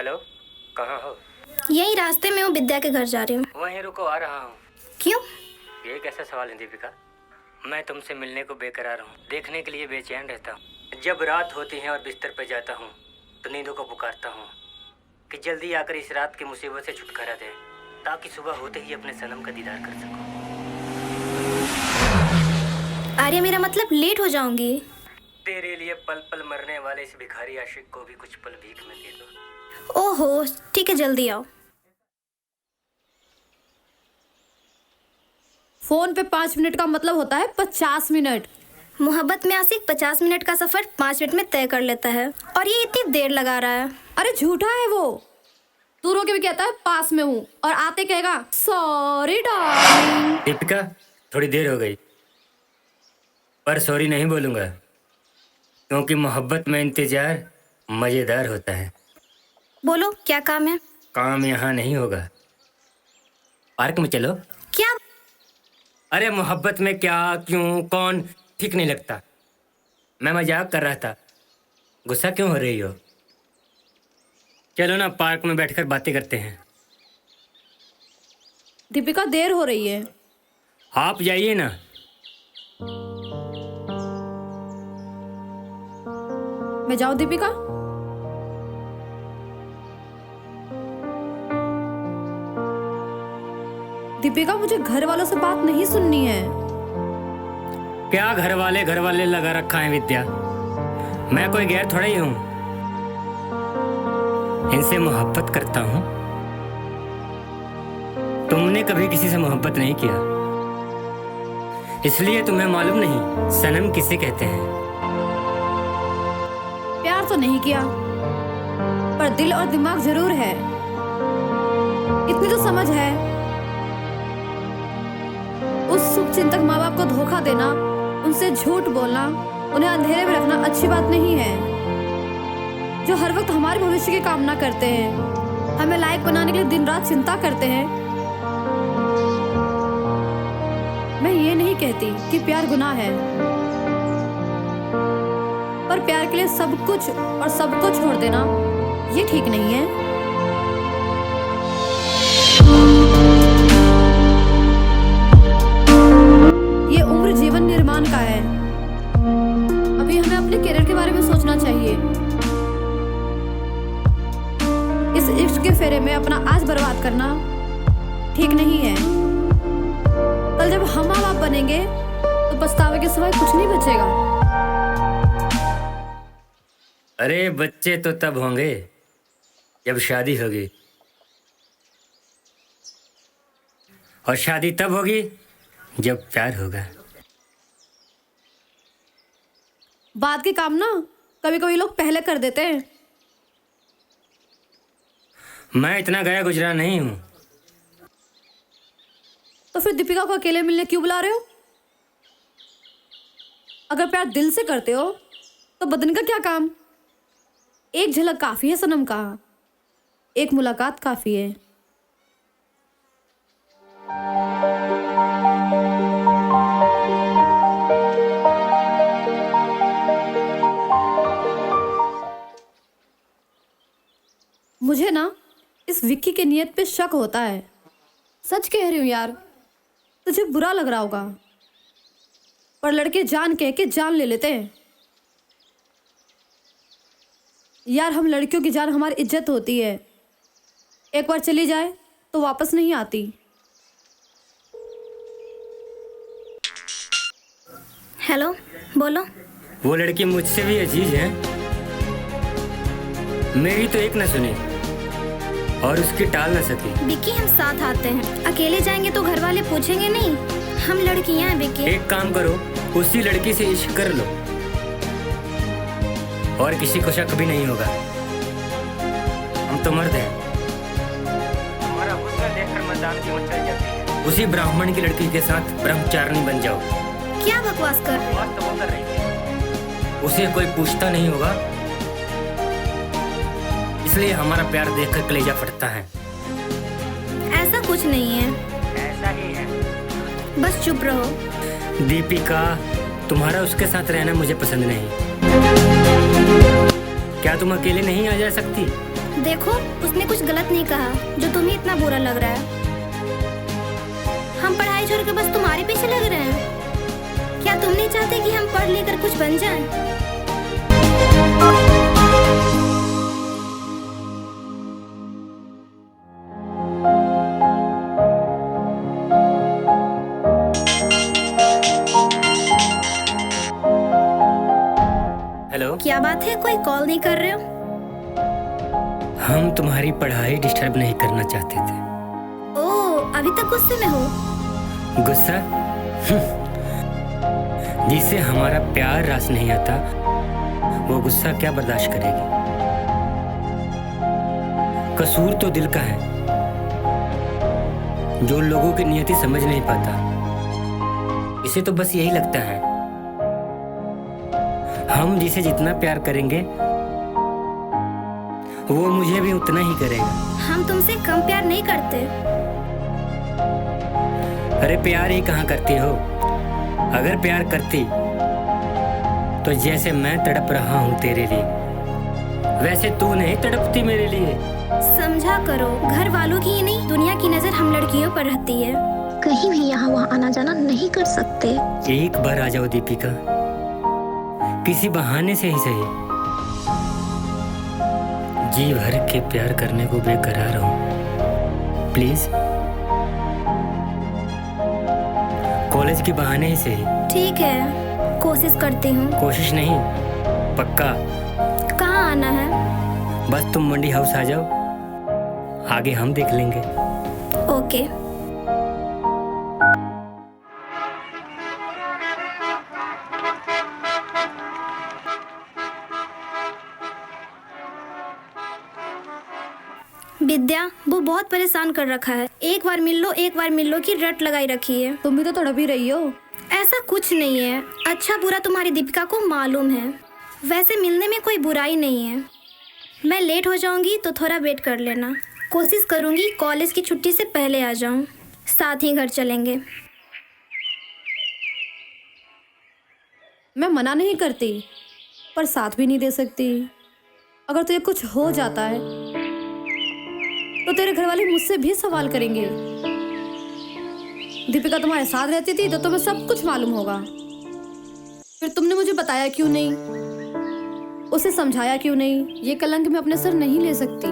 Hello, कहाँ हो? यही रास्ते में हूँ, विद्या के घर जा रही हूँ। वहीं रुको, आ रहा हूँ। क्यों? ये कैसा सवाल है दीपिका? मैं तुमसे मिलने को बेकरार हूँ, देखने के लिए बेचैन रहता हूँ। जब रात होती है और बिस्तर पर जाता हूँ तो नींदों को पुकारता हूँ कि जल्दी आकर इस रात की मुसीबत से छुटकारा दे, ताकि सुबह होते ही अपने सनम का दीदार कर सकूँ। आर्या, मेरा मतलब लेट हो जाऊंगी। तेरे लिए पल पल मरने वाले इस भिखारी आशिक को भी कुछ पल भीख में दे दो। ओहो, ठीक है, जल्दी आओ। फोन पे 5 मिनट का मतलब होता है 50 मिनट। मोहब्बत में आशिक 50 मिनट का सफर 5 मिनट में तय कर लेता है, और ये इतनी देर लगा रहा है। अरे झूठा है वो। दूर होके भी कहता है पास में हूँ, और आते कहेगा सॉरी डार्लिंग। दीपिका, थोड़ी देर हो गई, पर सॉरी नहीं बोलूँगा, क्योंकि मोहब्बत में इंतजार मज़ेदार होता है। बोलो, क्या काम है? काम यहाँ नहीं होगा, पार्क में चलो। क्या? अरे मोहब्बत में क्या, क्यों, कौन, ठीक नहीं लगता। मैं मजाक कर रहा था, गुस्सा क्यों हो रही हो? चलो ना, पार्क में बैठकर बातें करते हैं। दीपिका, देर हो रही है। आप जाइए ना। मैं जाऊँ दीपिका? दीपिका, मुझे घर वालों से बात नहीं सुननी है। क्या घर वाले लगा रखा है विद्या? मैं कोई गैर थोड़ा ही हूँ, इनसे मोहब्बत करता हूँ। तुमने कभी किसी से मोहब्बत नहीं किया, इसलिए तुम्हें मालूम नहीं सनम किसे कहते हैं। प्यार तो नहीं किया, पर दिल और दिमाग जरूर है। इतनी तो समझ है, उस शुभचिंतक माँ बाप को धोखा देना, उनसे झूठ बोलना, उन्हें अंधेरे में रखना अच्छी बात नहीं है। जो हर वक्त हमारे भविष्य की कामना करते हैं, हमें लायक बनाने के लिए दिन रात चिंता करते हैं। मैं ये नहीं कहती कि प्यार गुनाह है, पर प्यार के लिए सब कुछ और सबको छोड़ देना ये ठीक नहीं है। ये उम्र जीवन निर्माण का है, अभी हमें अपने करियर के बारे में सोचना चाहिए। इस इश्क के फेरे में अपना आज बर्बाद करना ठीक नहीं है। कल जब हम माँ बाप बनेंगे तो पछतावे के सिवाय कुछ नहीं बचेगा। अरे बच्चे तो तब होंगे जब शादी होगी, और शादी तब होगी जब प्यार होगा। बाद के काम ना कभी कभी लोग पहले कर देते हैं। मैं इतना गया गुजरा नहीं हूँ। तो फिर दीपिका को अकेले मिलने क्यों बुला रहे हो? अगर प्यार दिल से करते हो तो बदन का क्या काम? एक झलक काफी है सनम का, एक मुलाकात काफी है। मुझे ना इस विक्की के नियत पे शक होता है। सच कह रही हूँ यार, तुझे बुरा लग रहा होगा, पर लड़के जान कह के जान ले लेते हैं। यार, हम लड़कियों की जान हमारी इज्जत होती है, एक बार चली जाए तो वापस नहीं आती। हेलो, बोलो। वो लड़की मुझसे भी अजीज है, मेरी तो एक न सुनी और उसकी टाल न सकी। विक्की, हम साथ आते हैं, अकेले जाएंगे तो घर वाले पूछेंगे नहीं। हम लड़कियां हैं विक्की। एक काम करो, उसी लड़की से इश्क कर लो और किसी को शक भी नहीं होगा। हम तो मर्द हैं। हमारा हुस्न देखकर मैदान की मचल जाती है। उसी ब्राह्मण की लड़की के साथ ब्रह्मचारिणी बन जाओ। क्या बकवास कर? बकवास तो वो कर रही थी। उसे कोई पूछता नहीं होगा, इसलिए हमारा प्यार देखकर कलेजा फटता है। ऐसा कुछ नहीं है। ऐसा ही है। बस चुप रहो। दीपिका, तुम्हारा उसके साथ रहना मुझे पसंद नहीं। क्या तुम अकेले नहीं आ जा सकती? देखो, उसने कुछ गलत नहीं कहा जो तुम्हें इतना बुरा लग रहा है। हम पढ़ाई छोड़ के बस तुम्हारे पीछे लग रहे हैं। क्या तुम नहीं चाहते कि हम पढ़ लेकर कुछ बन जाएं? हेलो, क्या बात है, कोई कॉल नहीं कर रहे हो? हम तुम्हारी पढ़ाई डिस्टर्ब नहीं करना चाहते थे। ओह, अभी तक गुस्से में हो? गुस्सा? जिसे हमारा प्यार रास नहीं आता वो गुस्सा क्या बर्दाश्त करेगी। कसूर तो दिल का है जो लोगों की नियति समझ नहीं पाता। इसे तो बस यही लगता है हम जिसे जितना प्यार करेंगे वो मुझे भी उतना ही करेगा। हम तुमसे कम प्यार नहीं करते। अरे प्यार ही कहाँ करती हो? अगर प्यार करती तो जैसे मैं तड़प रहा हूँ तेरे लिए, वैसे तू नहीं तड़पती मेरे लिए। समझा करो, घर वालों की ही नहीं दुनिया की नजर हम लड़कियों पर रहती है। कहीं भी यहाँ वहाँ आना जाना नहीं कर सकते। एक बार आ जाओ दीपिका, किसी बहाने से ही सही। जी भर के प्यार करने को बेकरार हूँ, प्लीज। कॉलेज के बहाने ही सही। ठीक है, कोशिश करती हूँ। कोशिश नहीं, पक्का। कहाँ आना है? बस तुम मंडी हाउस आ जाओ, आगे हम देख लेंगे। ओके। विद्या, वो बहुत परेशान कर रखा है। एक बार मिल लो की रट लगाई रखी है। तुम भी तो तड़प ही रही हो। ऐसा कुछ नहीं है, अच्छा बुरा तुम्हारी दीपिका को मालूम है। वैसे मिलने में कोई बुराई नहीं है। मैं लेट हो जाऊंगी तो थोड़ा वेट कर लेना। कोशिश करूंगी कॉलेज की छुट्टी से पहले आ जाऊं, साथ ही घर चलेंगे। मैं मना नहीं करती पर साथ भी नहीं दे सकती। अगर तुझे कुछ हो जाता है तो तेरे घर वाले मुझसे भी सवाल करेंगे। दीपिका तुम्हारे साथ रहती थी तो तुम्हें सब कुछ मालूम होगा। फिर तुमने मुझे बताया क्यों नहीं, उसे समझाया क्यों नहीं? ये कलंक मैं अपने सर नहीं ले सकती।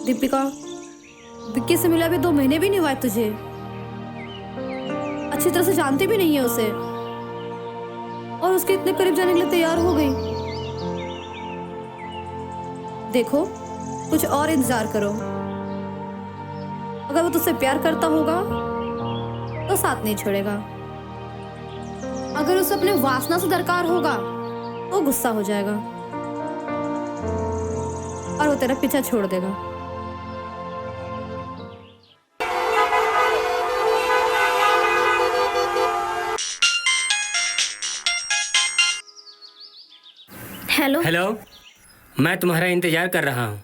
दीपिका, विक्की से मिला भी 2 महीने भी नहीं हुआ है तुझे। अच्छी तरह से जानती भी नहीं है उसे और उसके इतने करीब जाने के लिए तैयार हो गई। देखो, कुछ और इंतजार करो। अगर वो तुझसे प्यार करता होगा तो साथ नहीं छोड़ेगा। अगर उसे अपने वासना से दरकार होगा तो गुस्सा हो जाएगा और वो तेरा पीछा छोड़ देगा। हेलो। हेलो, मैं तुम्हारा इंतजार कर रहा हूँ।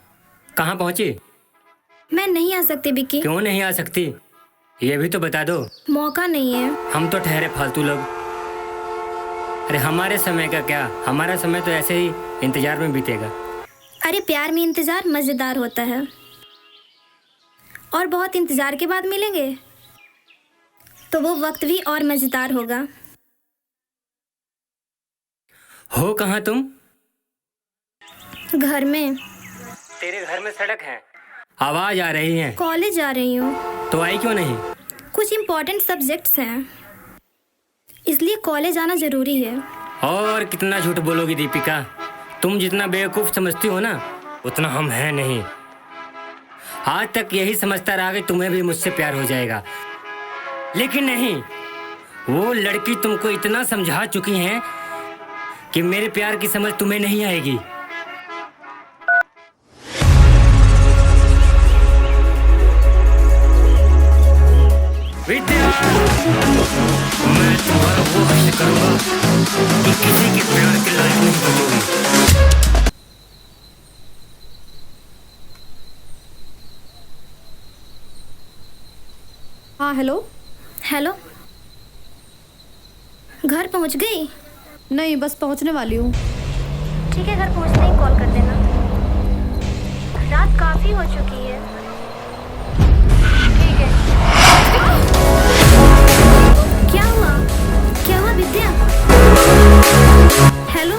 कहाँ पहुँची? मैं नहीं आ सकती विक्की। क्यों नहीं आ सकती? ये भी तो बता दो। मौका नहीं है। हम तो ठहरे फालतू लोग। अरे हमारे समय का क्या, हमारा समय तो ऐसे ही इंतजार में बीतेगा। अरे प्यार में इंतजार मजेदार होता है और बहुत इंतजार के बाद मिलेंगे तो वो वक्त भी और मजेदार होगा। हो कहाँ तुम? घर में। तेरे घर में सड़क है, आवाज आ रही है। कॉलेज जा रही हूँ। तो आई क्यों नहीं? कुछ इम्पोर्टेंट सब्जेक्ट्स हैं, इसलिए कॉलेज आना जरूरी है। और कितना झूठ बोलोगी दीपिका? तुम जितना बेवकूफ समझती हो ना उतना हम हैं नहीं। आज तक यही समझता रहा कि तुम्हें भी मुझसे प्यार हो जाएगा, लेकिन नहीं। वो लड़की तुमको इतना समझा चुकी है कि मेरे प्यार की समझ तुम्हें नहीं आएगी। विद्या, मैं तुम्हारा वो हश्र करूंगा कि किसी के प्यार के लायक नहीं बचोगी। हाँ हेलो। हेलो, घर पहुंच गई? नहीं, बस पहुंचने वाली हूँ। ठीक है, घर पहुंचते ही कॉल कर देना। रात काफी हो चुकी है। ठीक है। क्या हुआ? क्या हुआ विद्या? हेलो?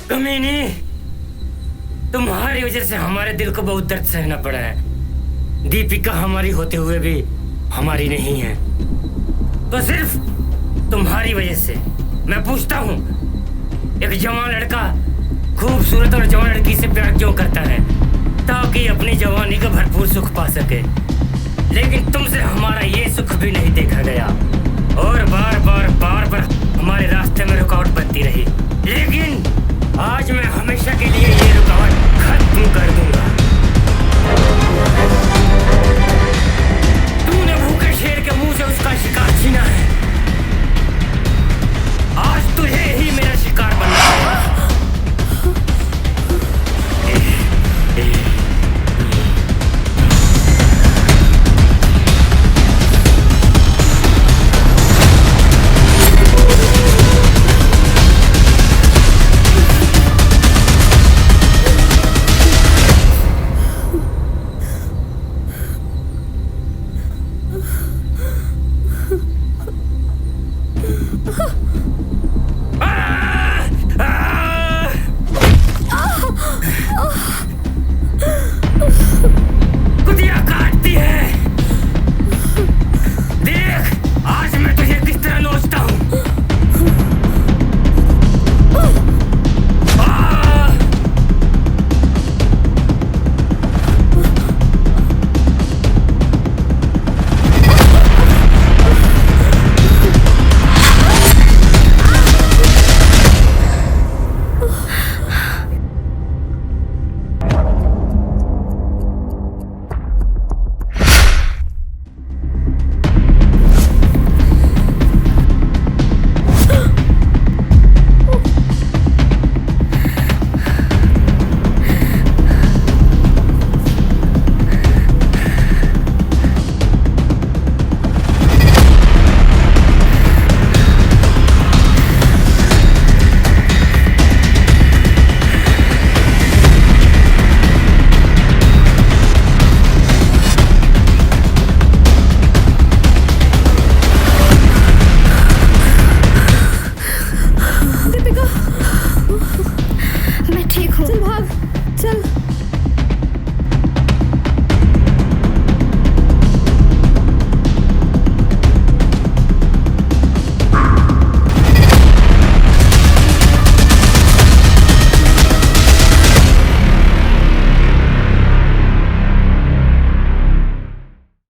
कमीनी, तुम्हारी वजह से हमारे दिल को बहुत दर्द सहना पड़ा है। दीपिका हमारी होते हुए भी हमारी नहीं है, तो सिर्फ तुम्हारी वजह से। मैं पूछता हूँ, एक जवान लड़का खूबसूरत और जवान लड़की से प्यार क्यों करता है? ताकि अपनी जवानी का भरपूर सुख पा सके। लेकिन तुमसे हमारा ये सुख भी नहीं देखा गया और बार बार हमारे रास्ते में रुकावट बनती रही। लेकिन आज मैं हमेशा के लिए ये रुकावट खत्म कर दूंगा।